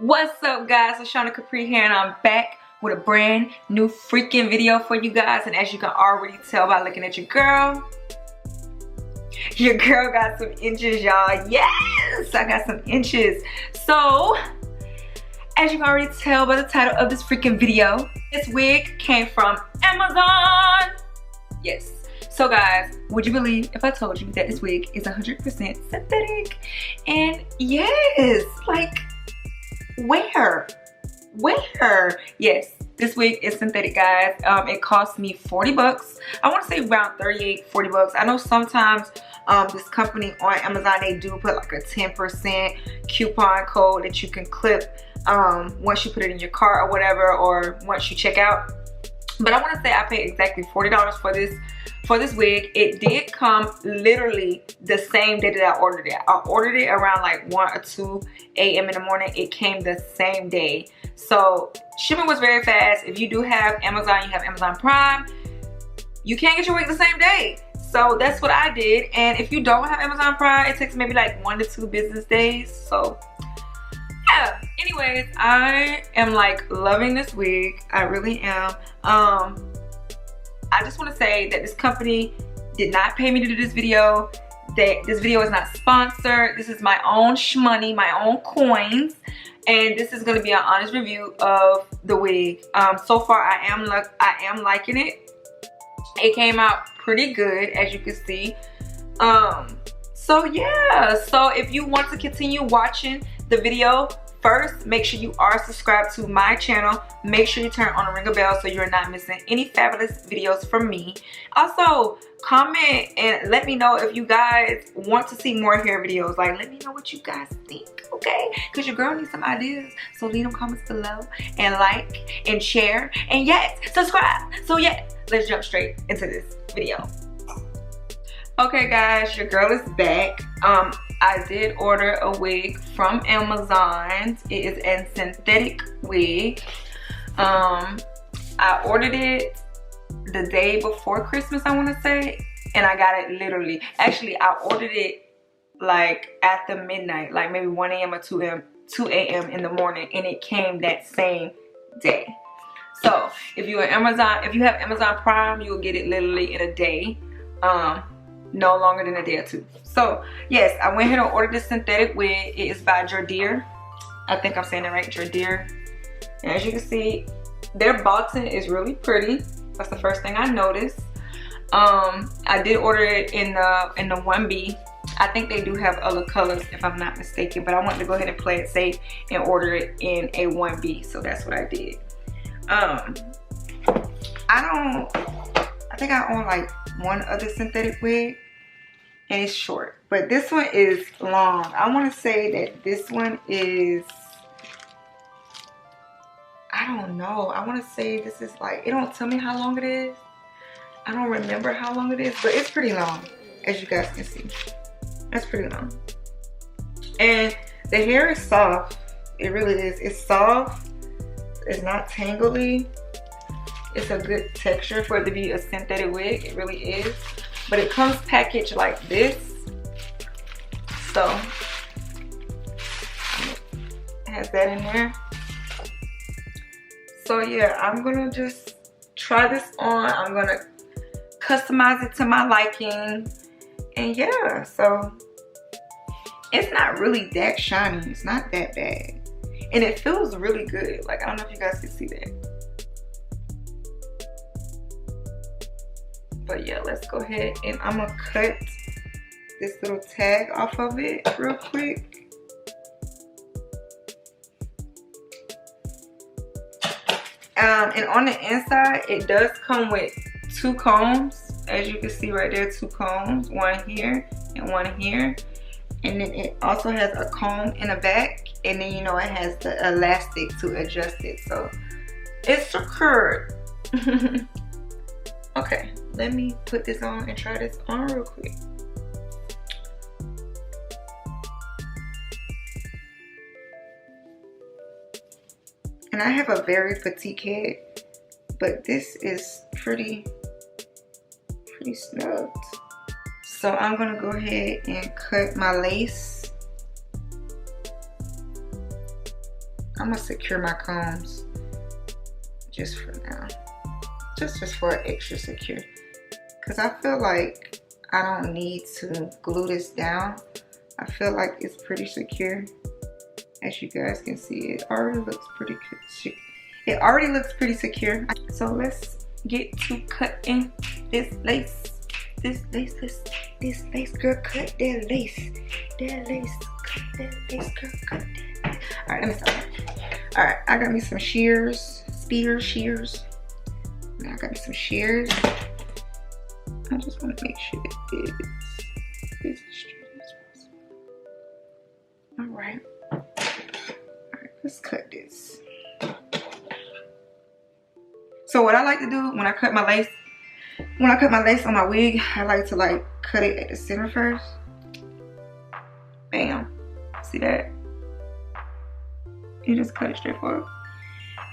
What's up, guys? It's Capri here, and I'm back with a brand new freaking video for you guys. And as you can already tell by looking at your girl got some inches, y'all. Yes, I got some inches. So as you can already tell by the title of this freaking video, this wig came from Amazon. Yes. So guys, would you believe if I told you that this wig is 100% synthetic? And yes, like, where? Yes, this wig is synthetic, guys. It cost me 40 bucks. I want to say around 38, 40 bucks. I know sometimes this company on Amazon, they do put like a 10% coupon code that you can clip once you put it in your cart or whatever, or once you check out. But I want to say I paid exactly $40 for this wig. It did come literally the same day that I ordered it. I ordered it around like 1 or 2 a.m. in the morning. It came the same day. So shipping was very fast. If you do have Amazon, you have Amazon Prime, you can get your wig the same day. So that's what I did. And if you don't have Amazon Prime, it takes maybe like 1 to 2 business days. So yeah, anyways, I am like loving this wig. I really am. I just want to say that this company did not pay me to do this video. That this video is not sponsored. This is my own shmoney, my own coins, and this is going to be an honest review of the wig. So far I am liking it. It came out pretty good, as you can see. So yeah, so if you want to continue watching the video, first, make sure you are subscribed to my channel. Make sure you turn on the ring bell so you're not missing any fabulous videos from me. Also, comment and let me know if you guys want to see more hair videos. Like, let me know what you guys think, okay? Because your girl needs some ideas. So leave them comments below and like and share and yes, subscribe. So yeah, let's jump straight into this video. Okay guys, your girl is back. I did order a wig from Amazon. It is a synthetic wig. I ordered it the day before Christmas, I want to say, and I got it literally. Actually, I ordered it like after midnight, like maybe 1 a.m. or 2 a.m. in the morning, and it came that same day. So if you have Amazon Prime, you'll get it literally in a day. No longer than a day or 2. So yes, I went ahead and ordered this synthetic wig. It is by Joedir. I think I'm saying it right, Joedir. And as you can see, their boxing is really pretty. That's the first thing I noticed. I did order it in the 1B. I think they do have other colors if I'm not mistaken, but I wanted to go ahead and play it safe and order it in a 1B. So that's what I did. I think I own like one other synthetic wig, and it's short, but this one is long. I want to say that this one is, I don't know, I want to say this is like, it don't tell me how long it is. I don't remember how long it is, but it's pretty long, as you guys can see. That's pretty long. And the hair is soft. It really is. It's soft. It's not tangly. It's a good texture for it to be a synthetic wig. It really is. But it comes packaged like this. So it has that in there. So yeah, I'm gonna just try this on. I'm gonna customize it to my liking. And yeah, so it's not really that shiny. It's not that bad. And it feels really good. Like, I don't know if you guys can see that. But yeah, let's go ahead and I'm gonna cut this little tag off of it real quick. And on the inside, it does come with 2 combs. As you can see right there, 2 combs, one here and one here. And then it also has a comb in the back, and then you know it has the elastic to adjust it. So it's secured. Okay, let me put this on and try this on real quick. And I have a very petite head, but this is pretty snug. So I'm gonna go ahead and cut my lace. I'm gonna secure my combs just for now. Just for extra secure. Cause I feel like I don't need to glue this down. I feel like it's pretty secure. As you guys can see, it already looks pretty secure. It already looks pretty secure. So let's get to cutting this lace. This lace, girl, cut that lace. That lace, cut that lace, girl, cut that lace. All right, let me stop. All right, I got me some shears. Now I got me some shears. I just want to make sure that it's as straight as possible. All right, let's cut this. So what I like to do when I cut my lace, on my wig, I like to like cut it at the center first. Bam. See that? You just cut it straight forward.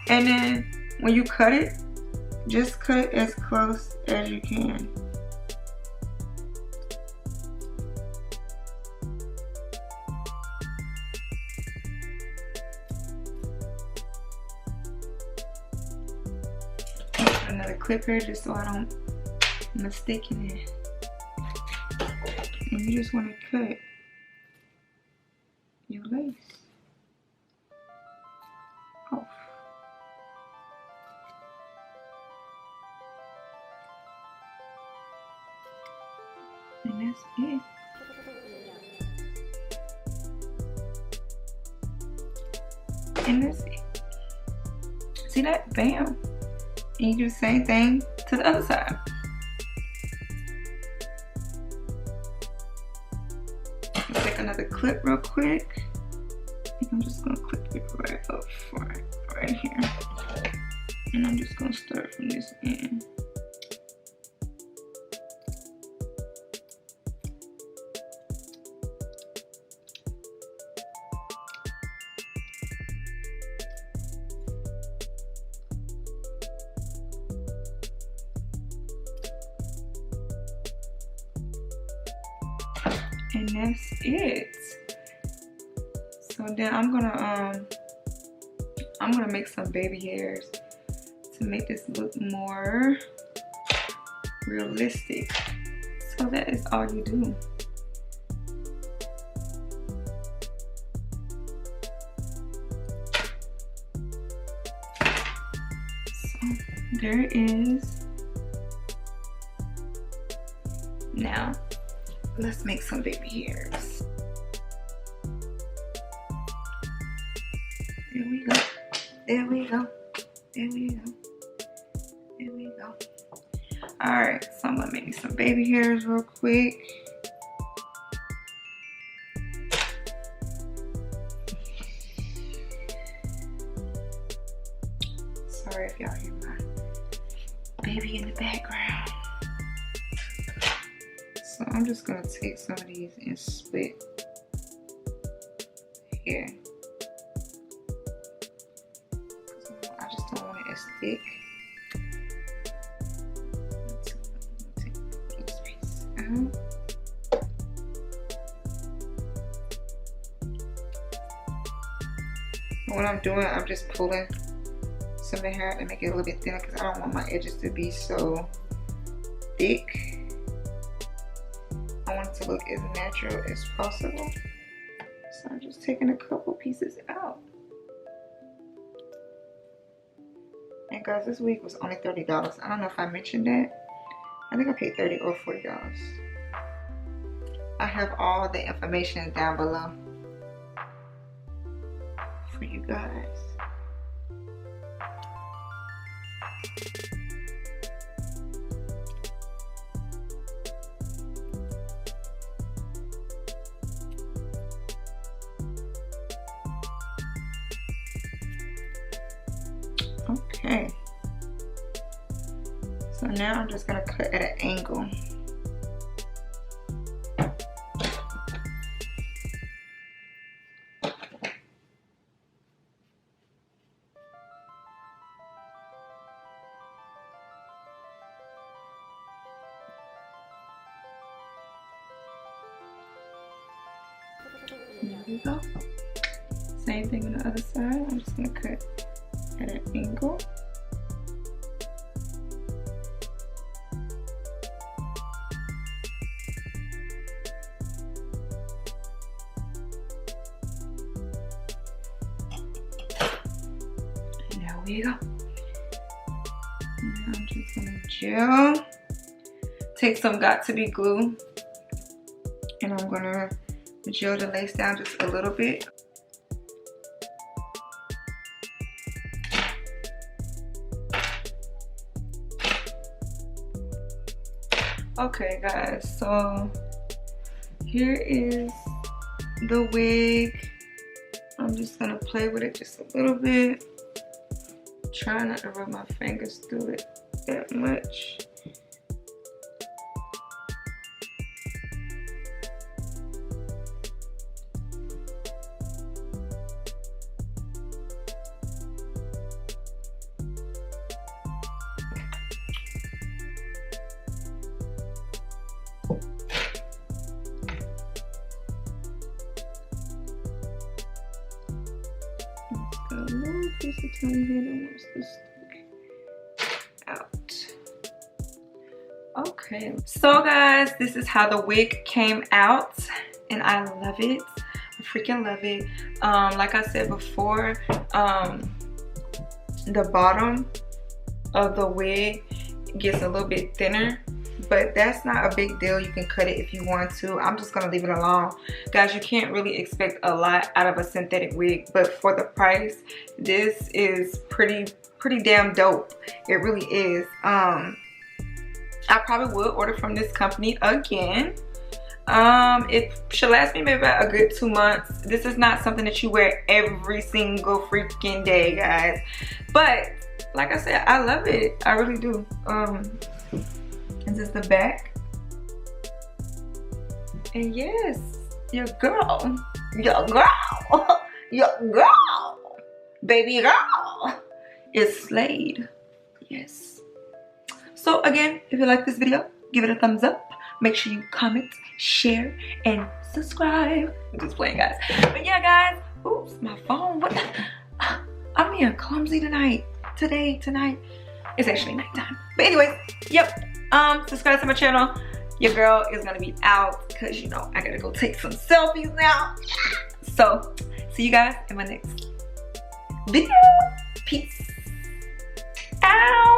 And then when you cut it, just cut it as close as you can. Another clip here just so I don't mistake it. And you just want to cut your lace off. And that's it. And that's it. See that? Bam. And you do the same thing to the other side. Let's take another clip real quick. And I'm just gonna clip it right up front, right here. And I'm just gonna start from this end. And that's it. So then I'm gonna make some baby hairs to make this look more realistic. So that is all you do. So there it is. Now let's make some baby hairs. There we go. There we go. There we go. There we go. Alright, so I'm gonna make me some baby hairs real quick. Sorry if y'all hear my baby in the background. So I'm just gonna take some of these and split here. I just don't want it as thick. Take this piece out. What I'm doing, I'm just pulling some of the hair and make it a little bit thinner because I don't want my edges to be so thick. I want it to look as natural as possible. So I'm just taking a couple pieces out. And guys, this wig was only $30. I don't know if I mentioned that. I think I paid $30 or $40. I have all the information down below for you guys. Okay, so now I'm just gonna cut at an angle. There we go. Same thing on the other side. I'm just gonna cut at an angle. And there we go. Now I'm just gonna gel. Take some Got To Be glue, and I'm gonna gel the lace down just a little bit. Okay guys, so here is the wig. I'm just gonna play with it just a little bit. Try not to rub my fingers through it that much. Got a little piece of tiny hair that wants to stick out. Okay, so guys, this is how the wig came out, and I love it. I freaking love it. Like I said before, the bottom of the wig gets a little bit thinner, but that's not a big deal. You can cut it if you want to. I'm just gonna leave it alone. Guys, you can't really expect a lot out of a synthetic wig, but for the price, this is pretty damn dope. It really is. I probably would order from this company again. It should last me maybe about a good 2 months. This is not something that you wear every single freaking day, guys, but like I said, I love it. I really do. This is the back, and yes, your girl, baby girl is slayed. Yes. So again, if you like this video, give it a thumbs up. Make sure you comment, share, and subscribe. I'm just playing, guys. But yeah, guys. Oops, my phone. What? I'm being clumsy tonight. Tonight. It's actually nighttime. But anyways, yep. Subscribe to my channel. Your girl is gonna be out because, you know, I gotta go take some selfies now. So see you guys in my next video. Peace out.